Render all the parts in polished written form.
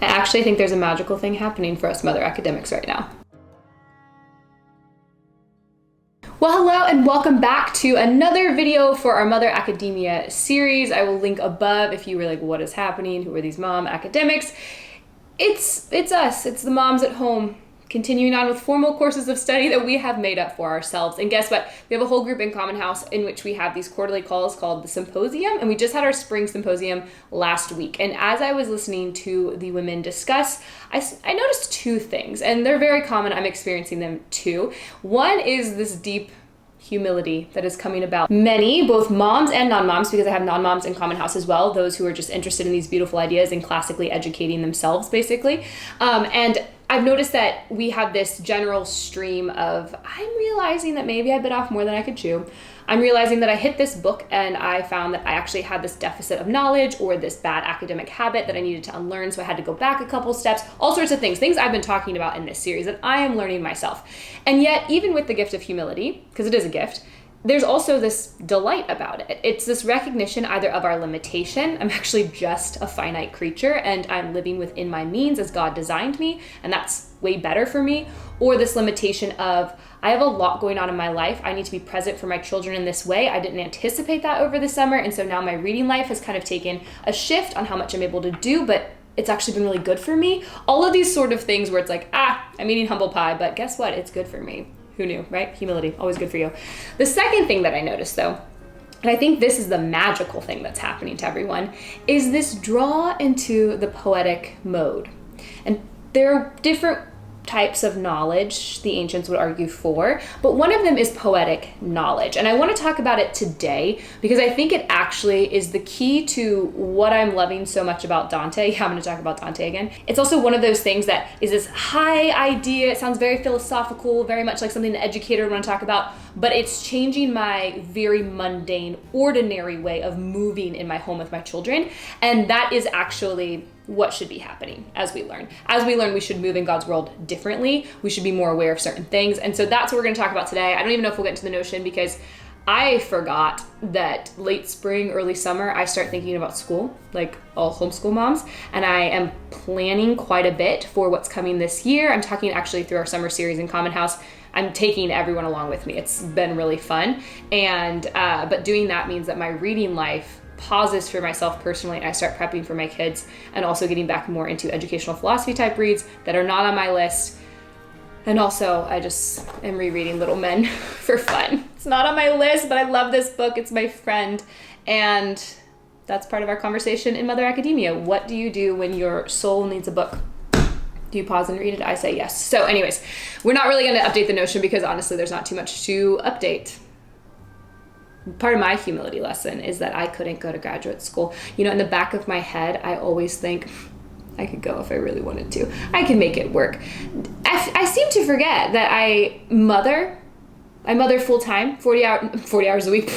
I actually think there's a magical thing happening for us mother academics right now. Well, hello and welcome back to another video for our Mother Academia series. I will link above if you were like, what is happening? Who are these mom academics? It's us, it's the moms at home, continuing on with formal courses of study that we have made up for ourselves. And guess what? We have a whole group in Common House in which we have these quarterly calls called the Symposium, and we just had our spring symposium last week. And as I was listening to the women discuss, I noticed two things, and they're very common. I'm experiencing them too. One is this deep humility that is coming about many, both moms and non-moms, because I have non-moms in Common House as well, those who are just interested in these beautiful ideas and classically educating themselves, basically. And I've noticed that we have this general stream of, I'm realizing that maybe I bit off more than I could chew. I'm realizing that I hit this book and I found that I actually had this deficit of knowledge or this bad academic habit that I needed to unlearn. So I had to go back a couple steps, all sorts of things I've been talking about in this series that I am learning myself. And yet, even with the gift of humility, because it is a gift, there's also this delight about it. It's this recognition either of our limitation. I'm actually just a finite creature and I'm living within my means as God designed me, and that's way better for me. Or this limitation of, I have a lot going on in my life. I need to be present for my children in this way. I didn't anticipate that over the summer. And so now my reading life has kind of taken a shift on how much I'm able to do, but it's actually been really good for me. All of these sort of things where it's like, I'm eating humble pie, but guess what? It's good for me. Who knew, right? Humility, always good for you. The second thing that I noticed though, and I think this is the magical thing that's happening to everyone, is this draw into the poetic mode. And there are different types of knowledge the ancients would argue for, but one of them is poetic knowledge. And I want to talk about it today because I think it actually is the key to what I'm loving so much about Dante. Yeah, I'm going to talk about Dante again. It's also one of those things that is this high idea. It sounds very philosophical, very much like something an educator would want to talk about, but it's changing my very mundane, ordinary way of moving in my home with my children. And that is actually what should be happening as we learn. As we learn, we should move in God's world differently. We should be more aware of certain things. And so that's what we're going to talk about today. I don't even know if we'll get into the notion because I forgot that late spring, early summer, I start thinking about school, like all homeschool moms. And I am planning quite a bit for what's coming this year. I'm talking actually through our summer series in Common House. I'm taking everyone along with me. It's been really fun. And, but doing that means that my reading life pauses for myself personally, and I start prepping for my kids and also getting back more into educational philosophy type reads that are not on my list. And also I just am rereading Little Men for fun. It's not on my list, but I love this book. It's my friend. And that's part of our conversation in Mother Academia. What do you do when your soul needs a book? Do you pause and read it? I say yes. So anyways, we're not really going to update the notion because honestly, there's not too much to update. Part of my humility lesson is that I couldn't go to graduate school. You know, in the back of my head, I always think I could go if I really wanted to. I can make it work. I seem to forget that I mother full time, 40 hours a week.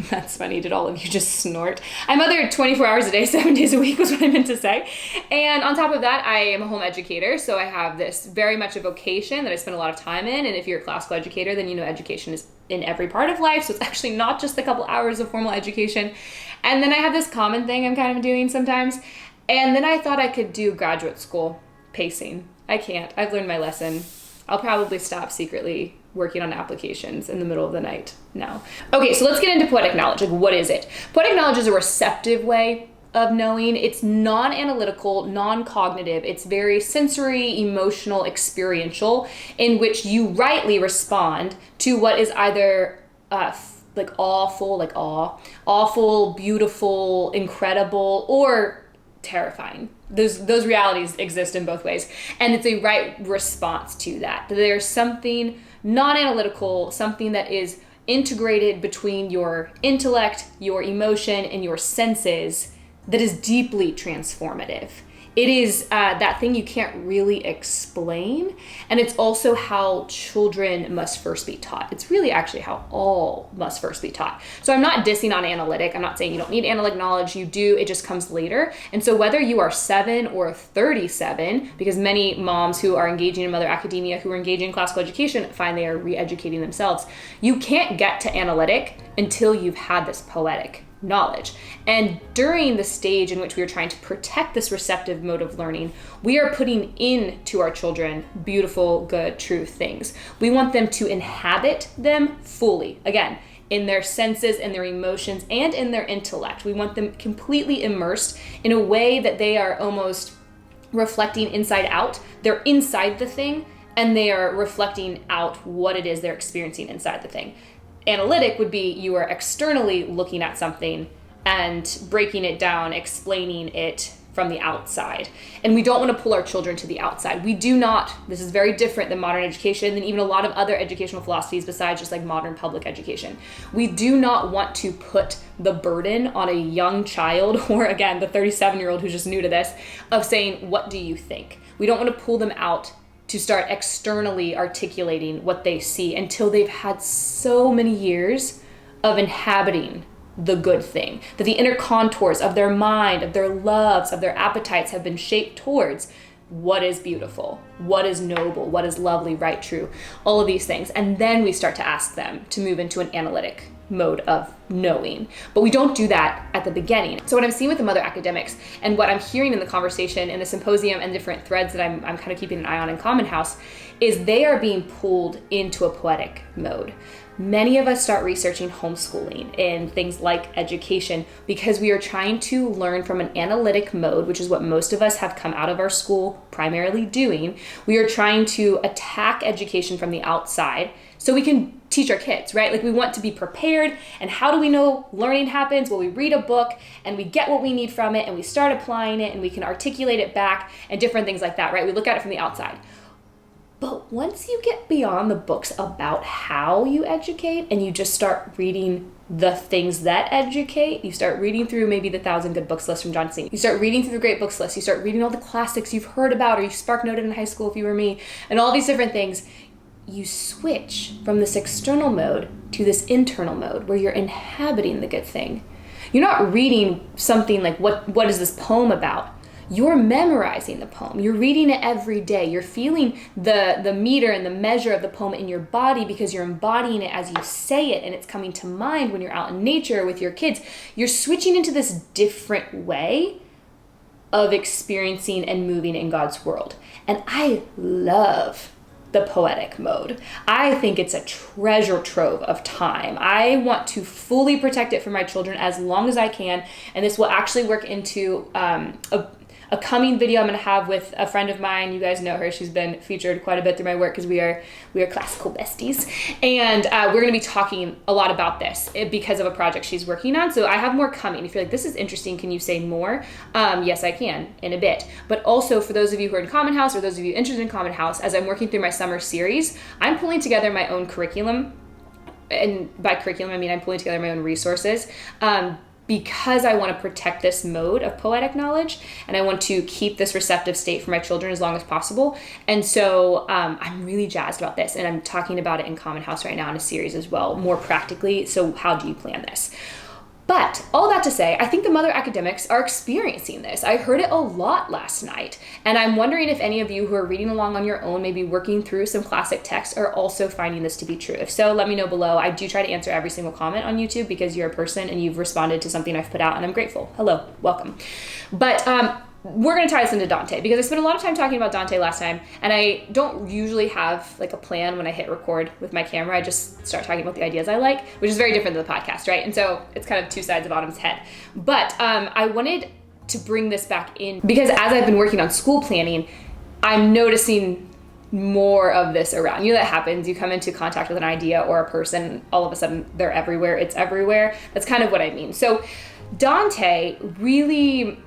That's funny. Did all of you just snort? I mother 24 hours a day, 7 days a week was what I meant to say. And on top of that, I am a home educator. So I have this very much a vocation that I spend a lot of time in. And if you're a classical educator, then you know education is in every part of life. So it's actually not just a couple hours of formal education. And then I have this common thing I'm kind of doing sometimes. And then I thought I could do graduate school pacing. I can't. I've learned my lesson. I'll probably stop secretly working on applications in the middle of the night now. Okay, so let's get into poetic knowledge. Like, what is it? Poetic knowledge is a receptive way of knowing. It's non-analytical, non-cognitive. It's very sensory, emotional, experiential, in which you rightly respond to what is either like awful, like awe, awful, beautiful, incredible, or terrifying. Those realities exist in both ways. And it's a right response to that. There's something non-analytical, something that is integrated between your intellect, your emotion, and your senses that is deeply transformative. It is that thing you can't really explain. And it's also how children must first be taught. It's really actually how all must first be taught. So I'm not dissing on analytic. I'm not saying you don't need analytic knowledge. You do. It just comes later. And so whether you are 7 or 37, because many moms who are engaging in Mother Academia, who are engaging in classical education, find they are re-educating themselves. You can't get to analytic until you've had this poetic knowledge. And during the stage in which we are trying to protect this receptive mode of learning, we are putting into our children beautiful, good, true things. We want them to inhabit them fully. Again, in their senses, in their emotions, and in their intellect. We want them completely immersed in a way that they are almost reflecting inside out. They're inside the thing, and they are reflecting out what it is they're experiencing inside the thing. Analytic would be you are externally looking at something and breaking it down, explaining it from the outside. And we don't want to pull our children to the outside. We do not, this is very different than modern education and even a lot of other educational philosophies besides just like modern public education. We do not want to put the burden on a young child, or again, the 37-year-old who's just new to this, of saying, what do you think? We don't want to pull them out to start externally articulating what they see until they've had so many years of inhabiting the good thing, that the inner contours of their mind, of their loves, of their appetites have been shaped towards what is beautiful, what is noble, what is lovely, right, true, all of these things. And then we start to ask them to move into an analytic mode of knowing. But we don't do that at the beginning. So what I'm seeing with the mother academics and what I'm hearing in the conversation in the symposium and different threads that I'm kind of keeping an eye on in Common House is they are being pulled into a poetic mode. Many of us start researching homeschooling and things like education because we are trying to learn from an analytic mode, which is what most of us have come out of our school primarily doing. We are trying to attack education from the outside so we can teach our kids, right? Like we want to be prepared. And how do we know learning happens? Well, we read a book and we get what we need from it and we start applying it and we can articulate it back and different things like that, right? We look at it from the outside. But once you get beyond the books about how you educate and you just start reading the things that educate, you start reading through maybe the 1,000 Good Books list from Dante. You start reading through the Great Books list. You start reading all the classics you've heard about or you spark noted in high school if you were me, and all these different things. You switch from this external mode to this internal mode where you're inhabiting the good thing. You're not reading something like, what is this poem about? You're memorizing the poem. You're reading it every day. You're feeling the meter and the measure of the poem in your body because you're embodying it as you say it and it's coming to mind when you're out in nature with your kids. You're switching into this different way of experiencing and moving in God's world. And I love the poetic mode. I think it's a treasure trove of time. I want to fully protect it for my children as long as I can. And this will actually work into a coming video I'm going to have with a friend of mine. You guys know her. She's been featured quite a bit through my work because we are classical besties. And we're going to be talking a lot about this because of a project she's working on. So I have more coming. If you're like, this is interesting, can you say more? Yes, I can in a bit. But also for those of you who are in Common House or those of you interested in Common House, as I'm working through my summer series, I'm pulling together my own curriculum. And by curriculum, I mean I'm pulling together my own resources. Because I want to protect this mode of poetic knowledge and I want to keep this receptive state for my children as long as possible. And so I'm really jazzed about this and I'm talking about it in Common House right now in a series as well, more practically. So how do you plan this? But all that to say, I think the mother academics are experiencing this. I heard it a lot last night. And I'm wondering if any of you who are reading along on your own, maybe working through some classic texts, are also finding this to be true. If so, let me know below. I do try to answer every single comment on YouTube because you're a person and you've responded to something I've put out and I'm grateful. Hello, welcome. But we're going to tie this into Dante because I spent a lot of time talking about Dante last time and I don't usually have like a plan when I hit record with my camera. I just start talking about the ideas I like, which is very different than the podcast, right? And so it's kind of two sides of Autumn's head. But I wanted to bring this back in because as I've been working on school planning, I'm noticing more of this around. You know, that happens. You come into contact with an idea or a person, all of a sudden they're everywhere. It's everywhere. That's kind of what I mean. So Dante really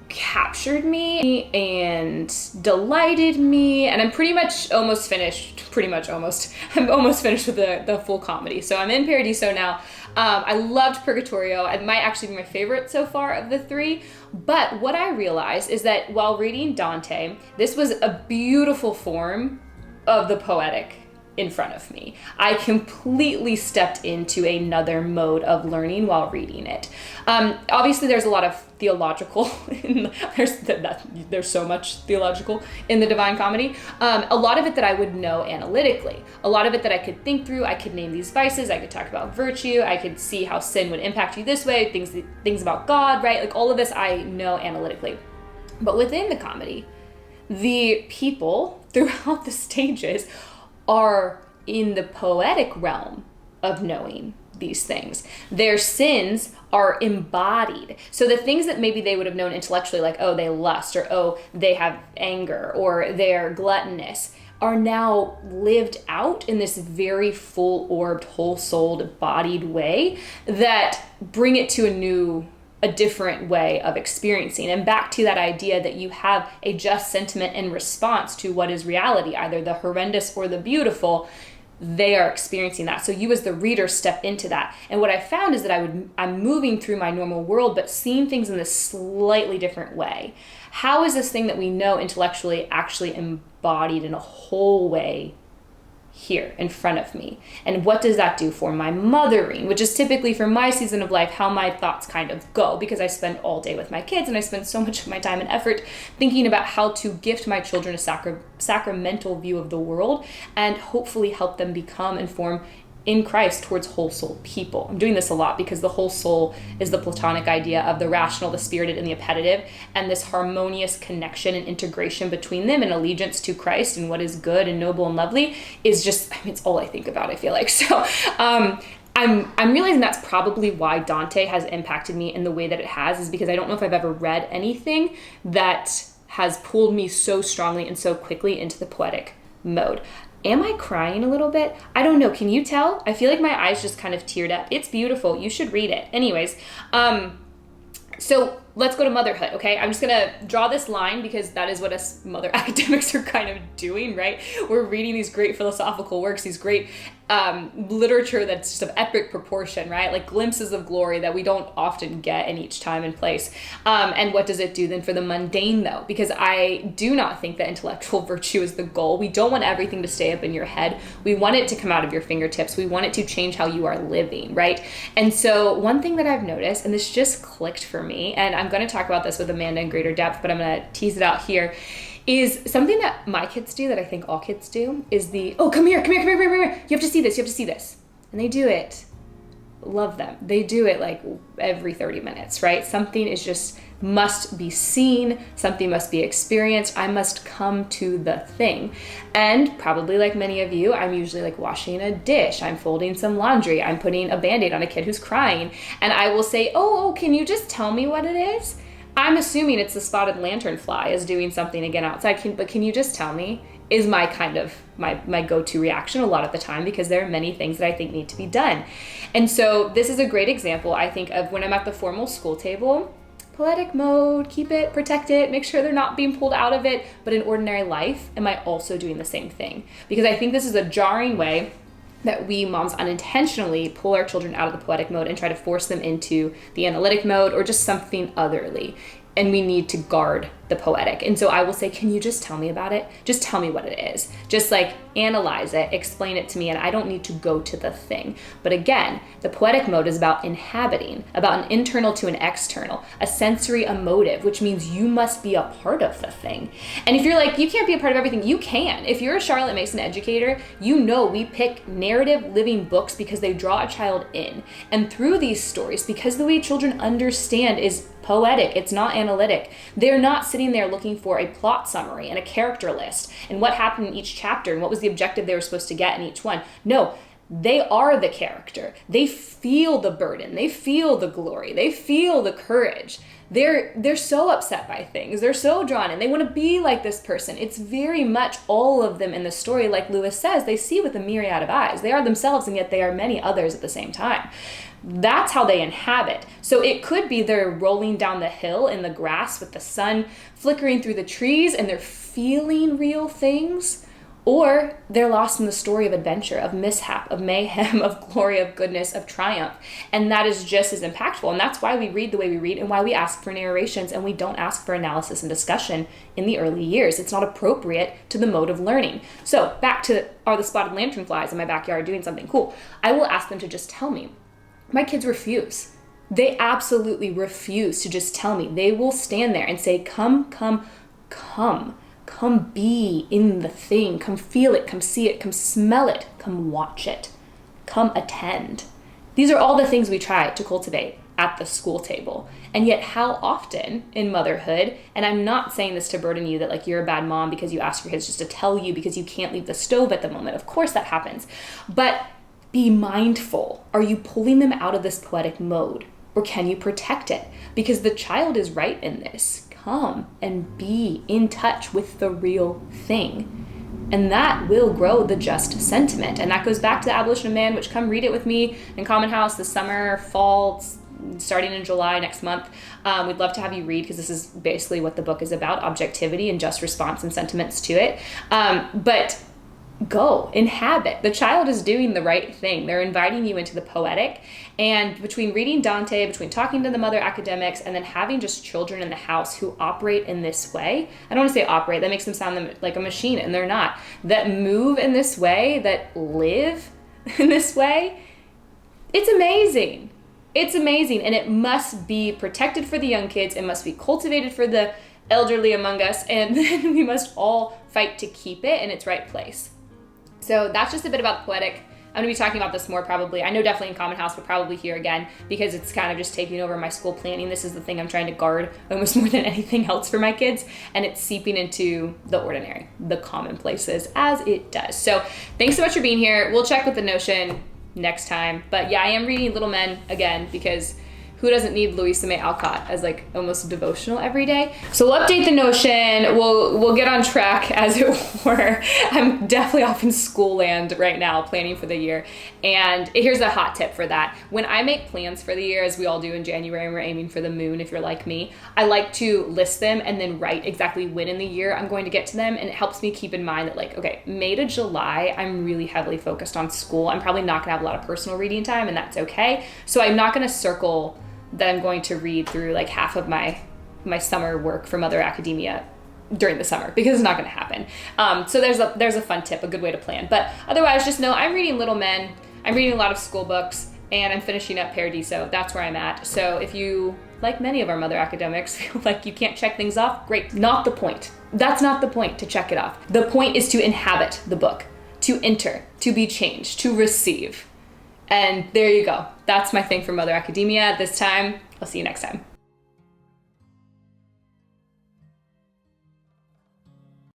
captured me and delighted me, and I'm pretty much almost finished. I'm almost finished with the full comedy. So I'm in Paradiso now. I loved Purgatorio. It might actually be my favorite so far of the three. But what I realized is that while reading Dante, this was a beautiful form of the poetic in front of me. I completely stepped into another mode of learning while reading it. Obviously, there's a lot of theological, there's so much theological in the Divine Comedy. A lot of it that I would know analytically, a lot of it that I could think through. I could name these vices, I could talk about virtue, I could see how sin would impact you this way, things about God, right? Like all of this I know analytically. But within the comedy, the people throughout the stages are in the poetic realm of knowing these things. Their sins are embodied. So the things that maybe they would have known intellectually, like, oh, they lust, or oh, they have anger, or they're gluttonous, are now lived out in this very full-orbed, whole-souled, bodied way that bring it to a different way of experiencing. And back to that idea that you have a just sentiment in response to what is reality, either the horrendous or the beautiful. They are experiencing that. So you as the reader step into that. And what I found is that I'm moving through my normal world, but seeing things in this slightly different way. How is this thing that we know intellectually actually embodied in a whole way here in front of me? And what does that do for my mothering, which is typically for my season of life how my thoughts kind of go, because I spend all day with my kids and I spend so much of my time and effort thinking about how to gift my children a sacramental view of the world and hopefully help them become and form in Christ towards whole soul people. I'm doing this a lot because the whole soul is the Platonic idea of the rational, the spirited, and the appetitive, and this harmonious connection and integration between them and allegiance to Christ and what is good and noble and lovely is just, it's all I think about, I feel like. So I'm realizing that's probably why Dante has impacted me in the way that it has, is because I don't know if I've ever read anything that has pulled me so strongly and so quickly into the poetic mode. Am I crying a little bit? I don't know. Can you tell? I feel like my eyes just kind of teared up. It's beautiful. You should read it. Anyways, so let's go to motherhood, okay? I'm just gonna draw this line because that is what us mother academics are kind of doing, right? We're reading these great philosophical works, these great literature that's just of epic proportion, right? Like glimpses of glory that we don't often get in each time and place. And what does it do then for the mundane though? Because I do not think that intellectual virtue is the goal. We don't want everything to stay up in your head. We want it to come out of your fingertips. We want it to change how you are living, right? And so one thing that I've noticed, and this just clicked for me, and I'm going to talk about this with Amanda in greater depth, but I'm going to tease it out here, is something that my kids do that I think all kids do is come here. You have to see this. And they do it. Love them. They do it like every 30 minutes, right? Something is just must be seen. Something must be experienced. I must come to the thing. And probably like many of you, I'm usually like washing a dish. I'm folding some laundry. I'm putting a Band-Aid on a kid who's crying. And I will say, oh, can you just tell me what it is? I'm assuming it's the spotted lanternfly is doing something again outside, but can you just tell me? Is my kind of my go-to reaction a lot of the time, because there are many things that I think need to be done. And so this is a great example, I think, of when I'm at the formal school table, poetic mode, keep it, protect it, make sure they're not being pulled out of it. But in ordinary life, am I also doing the same thing? Because I think this is a jarring way that we moms unintentionally pull our children out of the poetic mode and try to force them into the analytic mode or just something otherly. And we need to guard the poetic. And so I will say, can you just tell me about it? Just tell me what it is. Just like analyze it, explain it to me, and I don't need to go to the thing. But again, the poetic mode is about inhabiting, about an internal to an external, a sensory emotive, which means you must be a part of the thing. And if you're like, you can't be a part of everything, you can. If you're a Charlotte Mason educator, you know we pick narrative living books because they draw a child in. And through these stories, because the way children understand is poetic, it's not analytic. They're not sitting there looking for a plot summary and a character list and what happened in each chapter and what was the objective they were supposed to get in each one. No, they are the character. They feel the burden. They feel the glory. They feel the courage. They're so upset by things. They're so drawn in. They want to be like this person. It's very much all of them in the story. Like Lewis says, they see with a myriad of eyes. They are themselves, and yet they are many others at the same time. That's how they inhabit. So it could be they're rolling down the hill in the grass with the sun flickering through the trees and they're feeling real things. Or they're lost in the story of adventure, of mishap, of mayhem, of glory, of goodness, of triumph. And that is just as impactful. And that's why we read the way we read and why we ask for narrations and we don't ask for analysis and discussion in the early years. It's not appropriate to the mode of learning. So back to, are the spotted lanternflies in my backyard doing something cool? I will ask them to just tell me. My kids refuse. They absolutely refuse to just tell me. They will stand there and say, come, come, come. Come be in the thing. Come feel it. Come see it. Come smell it. Come watch it. Come attend. These are all the things we try to cultivate at the school table. And yet how often in motherhood, and I'm not saying this to burden you that like you're a bad mom because you ask your kids just to tell you because you can't leave the stove at the moment. Of course that happens. But be mindful. Are you pulling them out of this poetic mode? Or can you protect it? Because the child is right in this. Come and be in touch with the real thing. And that will grow the just sentiment. And that goes back to the Abolition of Man, which come read it with me in Common House this summer, fall, starting in July next month. We'd love to have you read because this is basically what the book is about, objectivity and just response and sentiments to it. But go, inhabit. The child is doing the right thing. They're inviting you into the poetic. And between reading Dante, between talking to the mother academics, and then having just children in the house who operate in this way, I don't want to say operate, that makes them sound like a machine, and they're not, that move in this way, that live in this way, it's amazing. It's amazing. And it must be protected for the young kids. It must be cultivated for the elderly among us. And then we must all fight to keep it in its right place. So that's just a bit about the Poetic. I'm going to be talking about this more probably. I know definitely in Common House, but probably here again because it's kind of just taking over my school planning. This is the thing I'm trying to guard almost more than anything else for my kids. And it's seeping into the ordinary, the commonplaces as it does. So thanks so much for being here. We'll check with the notion next time. But yeah, I am reading Little Men again because who doesn't need Louisa May Alcott as like almost devotional every day? So we'll update the notion. We'll get on track as it were. I'm definitely off in school land right now planning for the year. And here's a hot tip for that. When I make plans for the year, as we all do in January, and we're aiming for the moon if you're like me, I like to list them and then write exactly when in the year I'm going to get to them. And it helps me keep in mind that like, okay, May to July, I'm really heavily focused on school. I'm probably not gonna have a lot of personal reading time and that's okay. So I'm not gonna circle that I'm going to read through like half of my summer work for Mother Academia during the summer because it's not going to happen. So there's a fun tip, a good way to plan. But otherwise, just know I'm reading Little Men. I'm reading a lot of school books, and I'm finishing up Paradiso. That's where I'm at. So if you, like many of our Mother academics, feel like you can't check things off, great. Not the point. That's not the point to check it off. The point is to inhabit the book, to enter, to be changed, to receive. And there you go. That's my thing for Mother Academia this time. I'll see you next time.